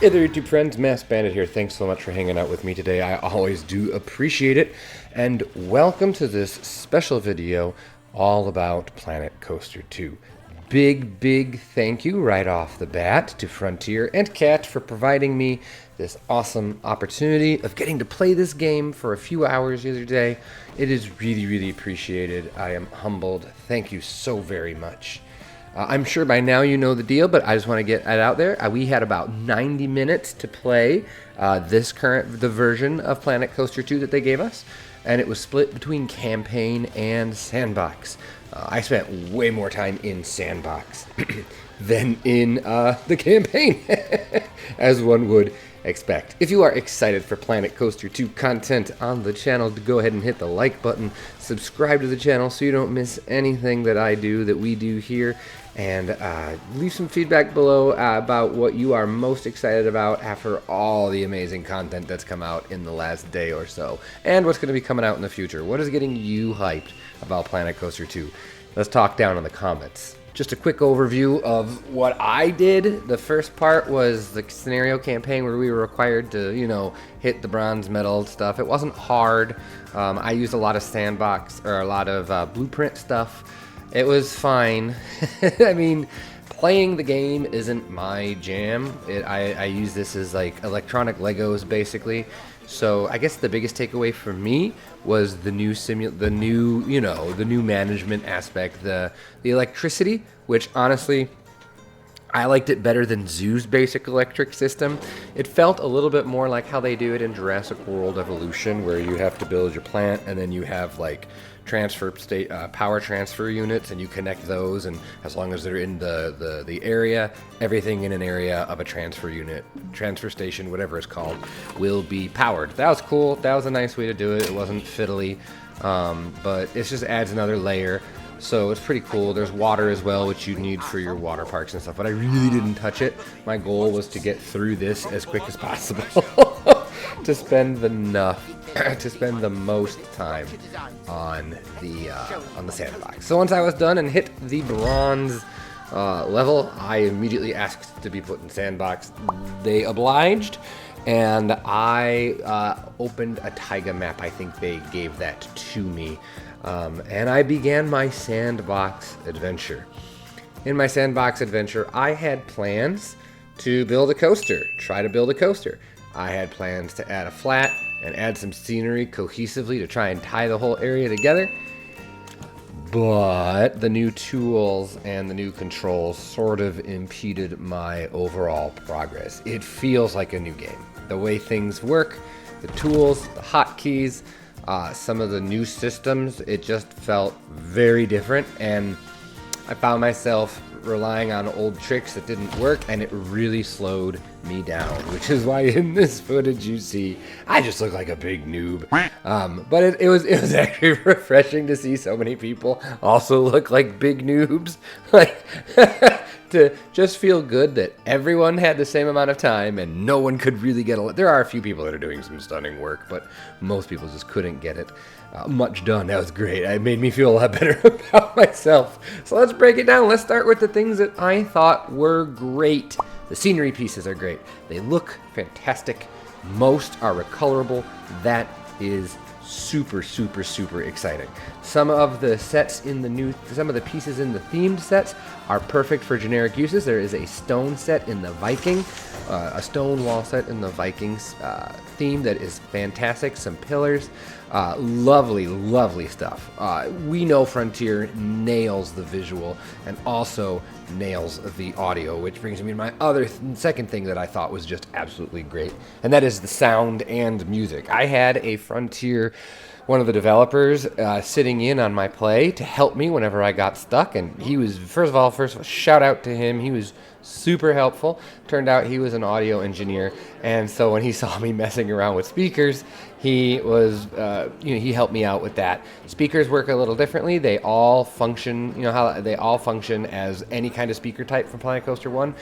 Hey there, YouTube friends, maskedbandit here. Thanks so much for hanging out with me today. I always do appreciate it. And welcome to this special video all about Planet Coaster 2. Big thank you right off the bat to Frontier and Cat for providing me this awesome opportunity of getting to play this game for a few hours the other day. It is really appreciated. I am humbled. Thank you so very much. I'm sure by now you know the deal, but I just want to get it out there. We had about 90 minutes to play the version of Planet Coaster 2 that they gave us, and it was split between campaign and sandbox. I spent way more time in sandbox than in the campaign, as one would expect. If you are excited for Planet Coaster 2 content on the channel, go ahead and hit the like button, subscribe to the channel so you don't miss anything that I do, that we do here, and leave some feedback below about what you are most excited about after all the amazing content that's come out in the last day or so, and what's going to be coming out in the future. What is getting you hyped about Planet Coaster 2? Let's talk down in the comments. Just a quick overview of what I did. The first part was the scenario campaign where we were required to, hit the bronze medal stuff. It wasn't hard. I used a lot of sandbox, or a lot of blueprint stuff. It was fine. I mean, playing the game isn't my jam. I use this as like electronic Legos, basically. So I guess the biggest takeaway for me was the new management aspect, the electricity, which honestly, I liked it better than Zoo's basic electric system. It felt a little bit more like how they do it in Jurassic World Evolution, where you have to build your plant and then you have like power transfer units, and you connect those, and as long as they're in the area, everything in an area of a transfer station, whatever it's called, will be powered. That was cool. That was a nice way to do it. It wasn't fiddly, but it just adds another layer. So it's pretty cool. There's water as well, which you need for your water parks and stuff, but I really didn't touch it. My goal was to get through this as quick as possible to spend the most time on the sandbox. So once I was done and hit the bronze level, I immediately asked to be put in sandbox. They obliged, and I opened a taiga map. I think they gave that to me. And I began my sandbox adventure. In my sandbox adventure, I had plans to build a coaster, try to build a coaster. I had plans to add a flat and add some scenery cohesively to try and tie the whole area together. But the new tools and the new controls sort of impeded my overall progress. It feels like a new game. The way things work, the tools, the hotkeys, some of the new systems, it just felt very different, and I found myself relying on old tricks that didn't work, and it really slowed me down, which is why in this footage you see I just look like a big noob. But it was actually refreshing to see so many people also look like big noobs. Like to just feel good that everyone had the same amount of time and no one could really get a... There are a few people that are doing some stunning work, but most people just couldn't get it much done. That was great. It made me feel a lot better about myself. So let's break it down. Let's start with the things that I thought were great. The scenery pieces are great. They look fantastic. Most are recolorable. That is super exciting. Some of the pieces in the themed sets are perfect for generic uses. There is a stone set in the Viking, a stone wall set in the Vikings theme that is fantastic. Some pillars, lovely stuff. We know Frontier nails the visual and also nails the audio, which brings me to my second thing that I thought was just absolutely great, and that is the sound and music. I had a Frontier, one of the developers, sitting in on my play to help me whenever I got stuck, and he was, first of all, shout out to him. He was super helpful. Turned out he was an audio engineer, and so when he saw me messing around with speakers, he was, he helped me out with that. Speakers work a little differently. They all function, how they all function as any kind of speaker type from Planet Coaster 1.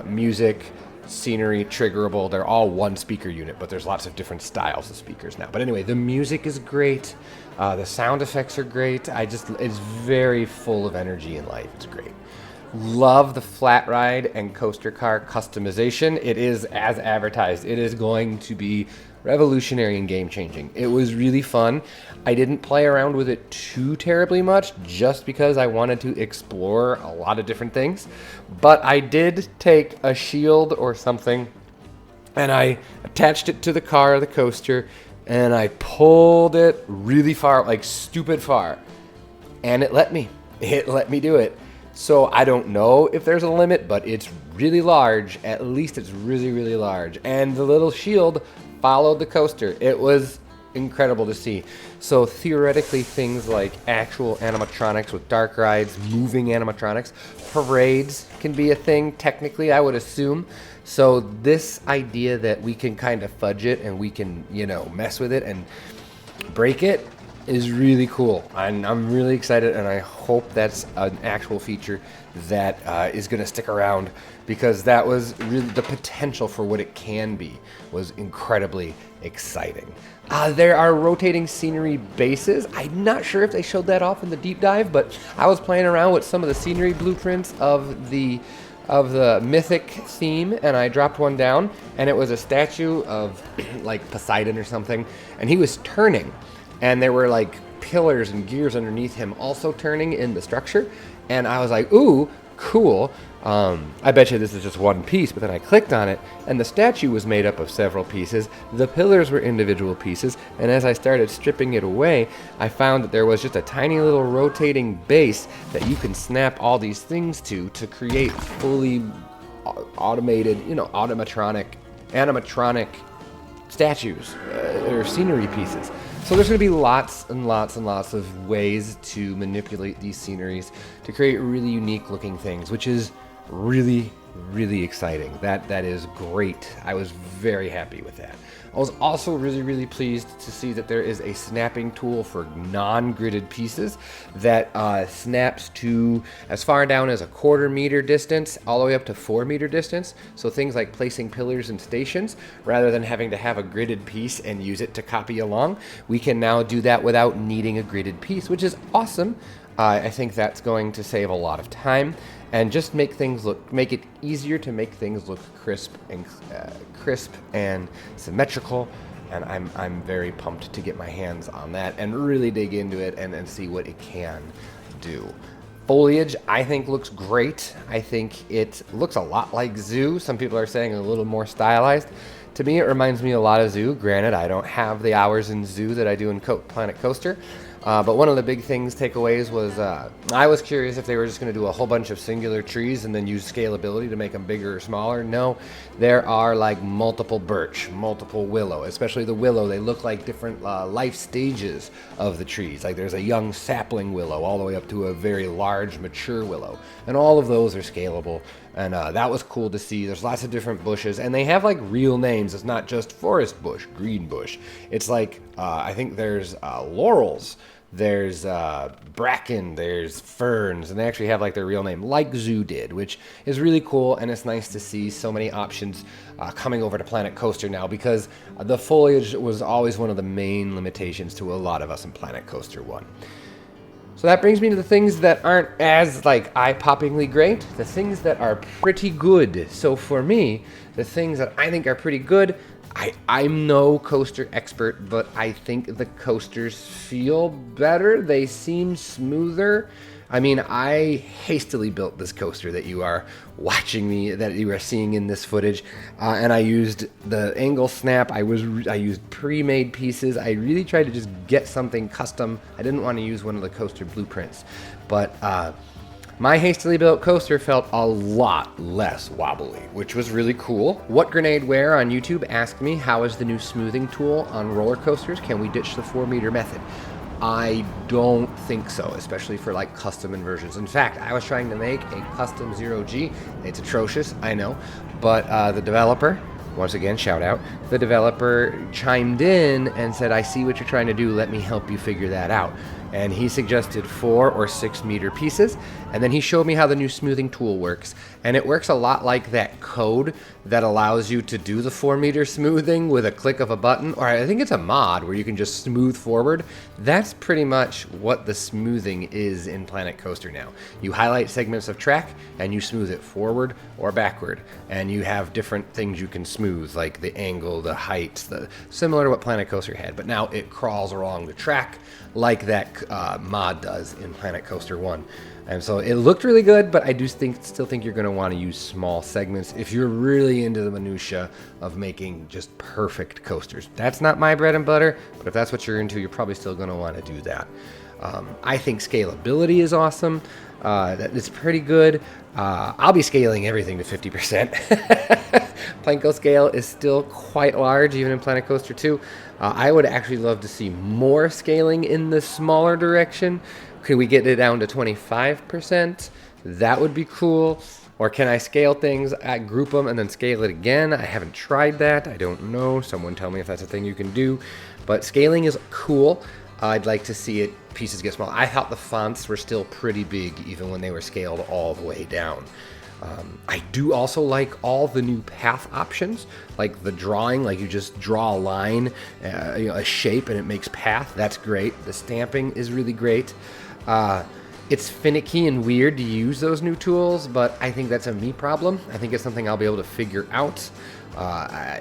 Music, scenery, triggerable, they're all one speaker unit, but there's lots of different styles of speakers now. But anyway, the music is great. The sound effects are great. It's very full of energy and life. It's great. Love the flat ride and coaster car customization. It is as advertised. It is going to be revolutionary and game changing. It was really fun. I didn't play around with it too terribly much just because I wanted to explore a lot of different things. But I did take a shield or something and I attached it to the car, the coaster, and I pulled it really far, like stupid far. And it let me. It let me do it. So I don't know if there's a limit, but it's really large. At least it's really, really large. And the little shield followed the coaster. It was incredible to see. So theoretically, things like actual animatronics with dark rides, moving animatronics, parades can be a thing, technically, I would assume. So this idea that we can kind of fudge it and we can, mess with it and break it is really cool. I'm really excited, and I hope that's an actual feature that is going to stick around, because that was really the potential for what it can be was incredibly exciting. There are rotating scenery bases. I'm not sure if they showed that off in the deep dive, but I was playing around with some of the scenery blueprints of the mythic theme, and I dropped one down, and it was a statue of like Poseidon or something, and he was turning. And there were like pillars and gears underneath him also turning in the structure. And I was like, ooh, cool. I bet you this is just one piece. But then I clicked on it, and the statue was made up of several pieces. The pillars were individual pieces. And as I started stripping it away, I found that there was just a tiny little rotating base that you can snap all these things to create fully automated, animatronic statues or scenery pieces. So there's going to be lots and lots and lots of ways to manipulate these sceneries to create really unique looking things, which is really, really exciting. That is great. I was very happy with that. I was also really, really pleased to see that there is a snapping tool for non-gridded pieces that snaps to as far down as a 1/4 meter distance all the way up to 4 meter distance. So things like placing pillars and stations, rather than having to have a gridded piece and use it to copy along, we can now do that without needing a gridded piece, which is awesome. I think that's going to save a lot of time and just make it easier to make things look crisp and symmetrical. And I'm very pumped to get my hands on that and really dig into it and see what it can do. Foliage, I think, looks great. I think it looks a lot like Zoo. Some people are saying a little more stylized. To me, it reminds me a lot of Zoo. Granted, I don't have the hours in Zoo that I do in Planet Coaster. But one of the big takeaways was I was curious if they were just going to do a whole bunch of singular trees and then use scalability to make them bigger or smaller. No, there are like multiple birch, multiple willow, especially the willow. They look like different life stages of the trees. Like there's a young sapling willow all the way up to a very large mature willow. And all of those are scalable. And that was cool to see. There's lots of different bushes, and they have like real names. It's not just forest bush, green bush. It's like, I think there's laurels, there's bracken, there's ferns, and they actually have like their real name, like Zoo did, which is really cool. And it's nice to see so many options coming over to Planet Coaster now, because the foliage was always one of the main limitations to a lot of us in Planet Coaster 1. So that brings me to the things that aren't as like eye-poppingly great, the things that are pretty good. So for me, the things that I think are pretty good, I'm no coaster expert, but I think the coasters feel better. They seem smoother. I mean, I hastily built this coaster that you are watching me, that you are seeing in this footage, and I used the angle snap. I used pre-made pieces. I really tried to just get something custom. I didn't want to use one of the coaster blueprints, but my hastily built coaster felt a lot less wobbly, which was really cool. What Grenade Wear on YouTube asked me, how is the new smoothing tool on roller coasters? Can we ditch the 4 meter method? I don't think so, especially for like custom inversions. In fact, I was trying to make a custom 0G. It's atrocious, I know, but the developer, once again, shout out, the developer chimed in and said, I see what you're trying to do, let me help you figure that out. and he suggested 4 or 6 meter pieces, and then he showed me how the new smoothing tool works, and it works a lot like that code that allows you to do the 4 meter smoothing with a click of a button, or I think it's a mod where you can just smooth forward. That's pretty much what the smoothing is in Planet Coaster now. You highlight segments of track and you smooth it forward or backward, and you have different things you can smooth, like the angle, the height, similar to what Planet Coaster had, but now it crawls along the track like that mod does in Planet Coaster 1. And so it looked really good, but I do still think you're going to want to use small segments if you're really into the minutia of making just perfect coasters. That's not my bread and butter, but if that's what you're into, you're probably still going to want to do that. I think scalability is awesome. It's pretty good. I'll be scaling everything to 50%. Planko scale is still quite large, even in Planet Coaster 2. I would actually love to see more scaling in the smaller direction. Could we get it down to 25%? That would be cool. Or can I scale things, group them, and then scale it again? I haven't tried that. I don't know. Someone tell me if that's a thing you can do. But scaling is cool. I'd like to see pieces get small. I thought the fonts were still pretty big, even when they were scaled all the way down. I do also like all the new path options, like the drawing, like you just draw a line, a shape, and it makes path. That's great. The stamping is really great. It's finicky and weird to use those new tools, but I think that's a me problem. I think it's something I'll be able to figure out.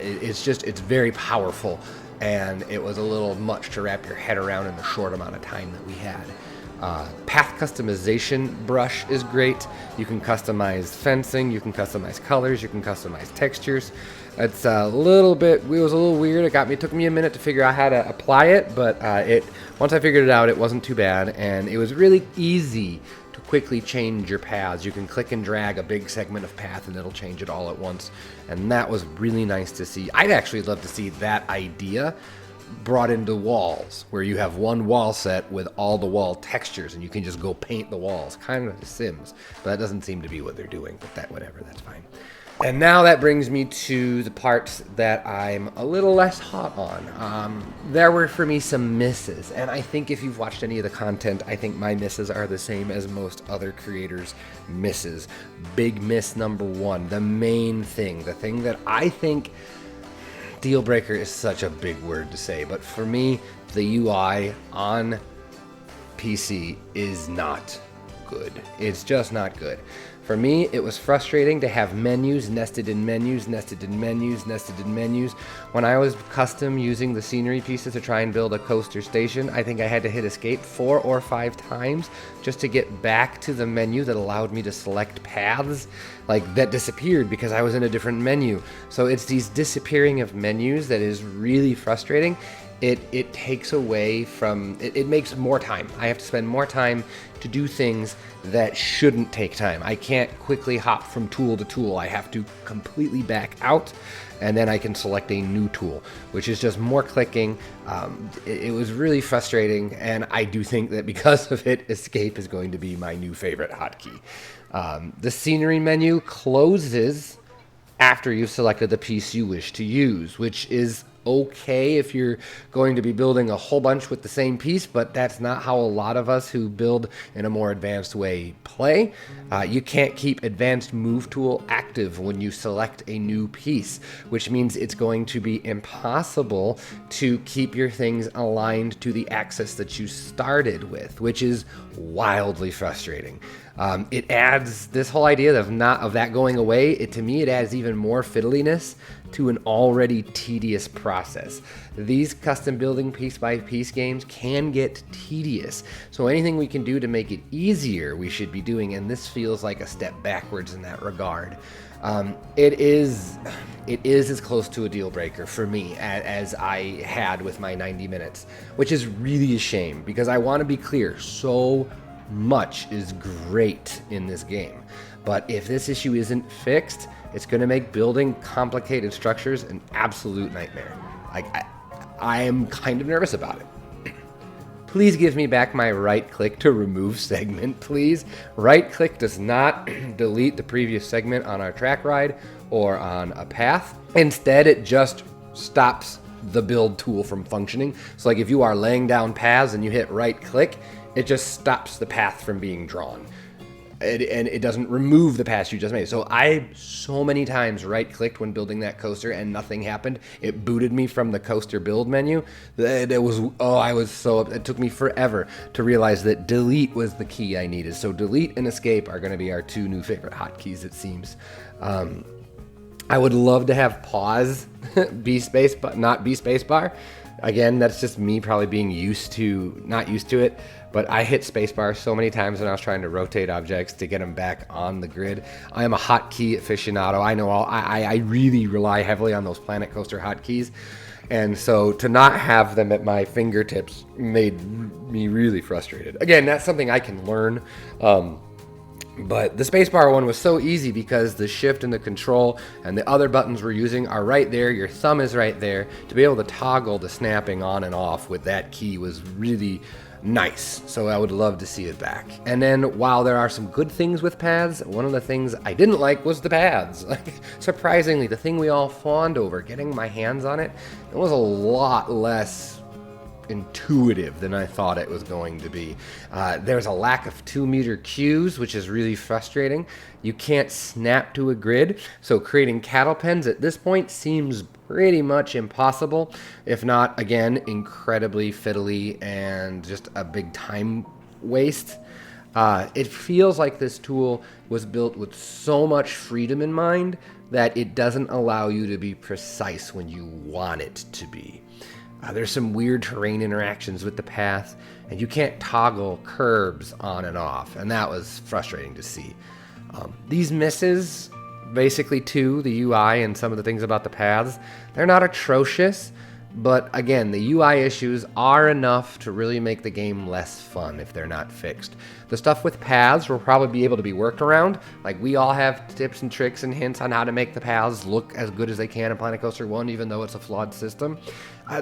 It's very powerful, and it was a little much to wrap your head around in the short amount of time that we had. Path customization brush is great. You can customize fencing, you can customize colors, you can customize textures. It's it was a little weird. It took me a minute to figure out how to apply it, but once I figured it out, it wasn't too bad, and it was really easy to quickly change your paths. You can click and drag a big segment of path and it'll change it all at once, and that was really nice to see. I'd actually love to see that idea brought into walls, where you have one wall set with all the wall textures and you can just go paint the walls, kind of Sims, but that doesnn't seem to be what they're doing, but whatever, that's fine. And now that brings me to the parts that I'm a little less hot on. There were for me some misses, and I think if you've watched any of the content, I think my misses are the same as most other creators' misses. Big miss number 1, the main thing, the thing that I think, deal breaker is such a big word to say, but for me, the UI on PC is not good. It's just not good. For me, it was frustrating to have menus nested in menus, nested in menus, nested in menus. When I was custom using the scenery pieces to try and build a coaster station, I think I had to hit escape 4 or 5 times just to get back to the menu that allowed me to select paths. Like, that disappeared because I was in a different menu. So it's these disappearing of menus that is really frustrating. It takes away from, it makes more time. I have to spend more time to do things that shouldn't take time. I can't quickly hop from tool to tool. I have to completely back out, and then I can select a new tool, which is just more clicking. It was really frustrating, and I do think that because of it, escape is going to be my new favorite hotkey. The scenery menu closes after you've selected the piece you wish to use, which is okay if you're going to be building a whole bunch with the same piece, but that's not how a lot of us who build in a more advanced way play. You can't keep advanced move tool active when you select a new piece, which means it's going to be impossible to keep your things aligned to the axis that you started with, which is wildly frustrating. It adds this whole idea of that going away. To me, it adds even more fiddliness to an already tedious process. These custom building piece by piece games can get tedious. So anything we can do to make it easier, we should be doing, and this feels like a step backwards in that regard. It is as close to a deal breaker for me as I had with my 90 minutes, which is really a shame because I want to be clear, so much is great in this game. But if this issue isn't fixed, it's going to make building complicated structures an absolute nightmare. I am kind of nervous about it. Please give me back my right click to remove segment, please. Right click does not delete the previous segment on our track ride or on a path. Instead, it just stops the build tool from functioning. So like if you are laying down paths and you hit right click, it just stops the path from being drawn. And it doesn't remove the path you just made. So I so many times right clicked when building that coaster and nothing happened. It booted me from the coaster build menu. It was, it took me forever to realize that delete was the key I needed. So delete and escape are going to be our two new favorite hotkeys, it seems. I would love to have pause be space, but not be space bar. Again, that's just me probably being not used to it, but I hit spacebar so many times when I was trying to rotate objects to get them back on the grid. I am a hotkey aficionado. I know I really rely heavily on those Planet Coaster hotkeys, and so to not have them at my fingertips made me really frustrated. Again, that's something I can learn. But the spacebar one was so easy because the shift and the control and the other buttons we're using are right there. Your thumb is right there. To be able to toggle the snapping on and off with that key was really nice. So I would love to see it back. And then while there are some good things with paths, one of the things I didn't like was the paths. Surprisingly, the thing we all fawned over, getting my hands on it, it was a lot less intuitive than I thought it was going to be. There's a lack of 2-meter cues, which is really frustrating. You can't snap to a grid, so creating cattle pens at this point seems pretty much impossible, if not, again, incredibly fiddly and just a big time waste. It feels like this tool was built with so much freedom in mind that it doesn't allow you to be precise when you want it to be. There's some weird terrain interactions with the path, and you can't toggle curbs on and off, and that was frustrating to see. These misses, basically too, the UI and some of the things about the paths, they're not atrocious, but again, the UI issues are enough to really make the game less fun if they're not fixed. The stuff with paths will probably be able to be worked around. Like, we all have tips and tricks and hints on how to make the paths look as good as they can in Planet Coaster 1, even though it's a flawed system.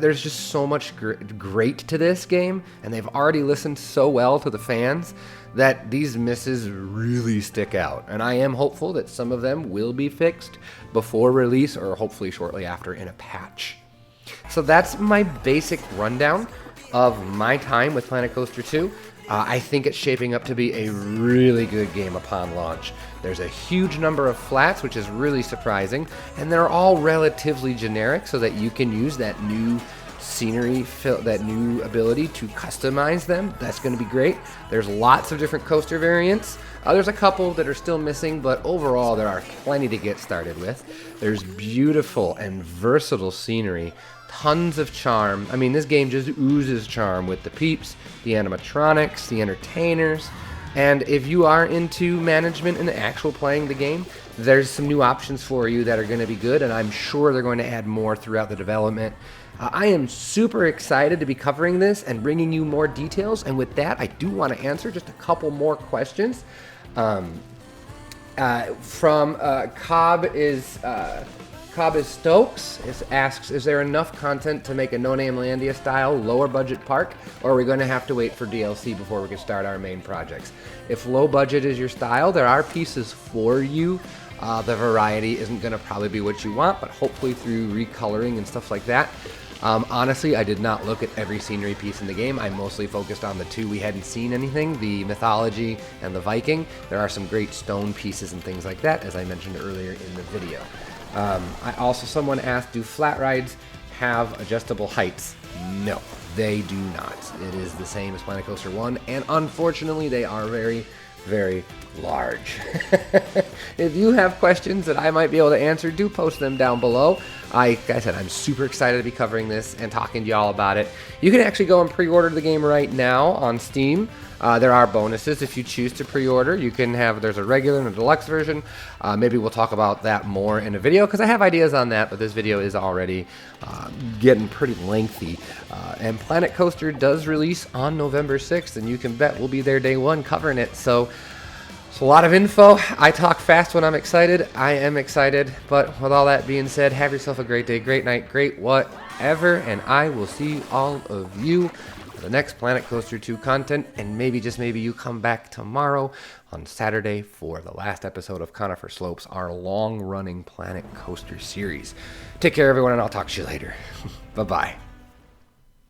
There's just so much great to this game, and they've already listened so well to the fans that these misses really stick out. And I am hopeful that some of them will be fixed before release, or hopefully shortly after in a patch. So that's my basic rundown of my time with Planet Coaster 2. I think it's shaping up to be a really good game upon launch. There's a huge number of flats, which is really surprising, and they're all relatively generic so that you can use that new scenery, that new ability to customize them. That's going to be great. There's lots of different coaster variants. There's a couple that are still missing, but overall there are plenty to get started with. There's beautiful and versatile scenery, tons of charm. I mean, this game just oozes charm with the peeps, the animatronics, the entertainers, and if you are into management and actual playing the game, there's some new options for you that are going to be good, and I'm sure they're going to add more throughout the development. I am super excited to be covering this and bringing you more details, and with that, I do want to answer just a couple more questions. From Cobb is Stokes asks, is there enough content to make a No Name Landia style lower budget park, or are we going to have to wait for DLC before we can start our main projects? If low budget is your style, there are pieces for you. The variety isn't going to probably be what you want, but hopefully through recoloring and stuff like that. Honestly, I did not look at every scenery piece in the game. I mostly focused on the two we hadn't seen anything, the Mythology and the Viking. There are some great stone pieces and things like that, as I mentioned earlier in the video. Someone asked, do flat rides have adjustable heights? No, they do not. It is the same as Planet Coaster 1, and unfortunately they are very, very large. If you have questions that I might be able to answer, do post them down below. Like I said, I'm super excited to be covering this and talking to y'all about it. You can actually go and pre-order the game right now on Steam. There are bonuses if you choose to pre-order. You can there's a regular and a deluxe version. Maybe we'll talk about that more in a video, because I have ideas on that, but this video is already getting pretty lengthy. And Planet Coaster does release on November 6th, and you can bet we'll be there day one covering it. So it's a lot of info. I talk fast when I'm excited. I am excited. But with all that being said, have yourself a great day, great night, great whatever, and I will see all of you the next Planet Coaster 2 content, and maybe, just maybe, you come back tomorrow on Saturday for the last episode of Conifer Slopes, our long-running Planet Coaster series. Take care, everyone, and I'll talk to you later. Bye-bye.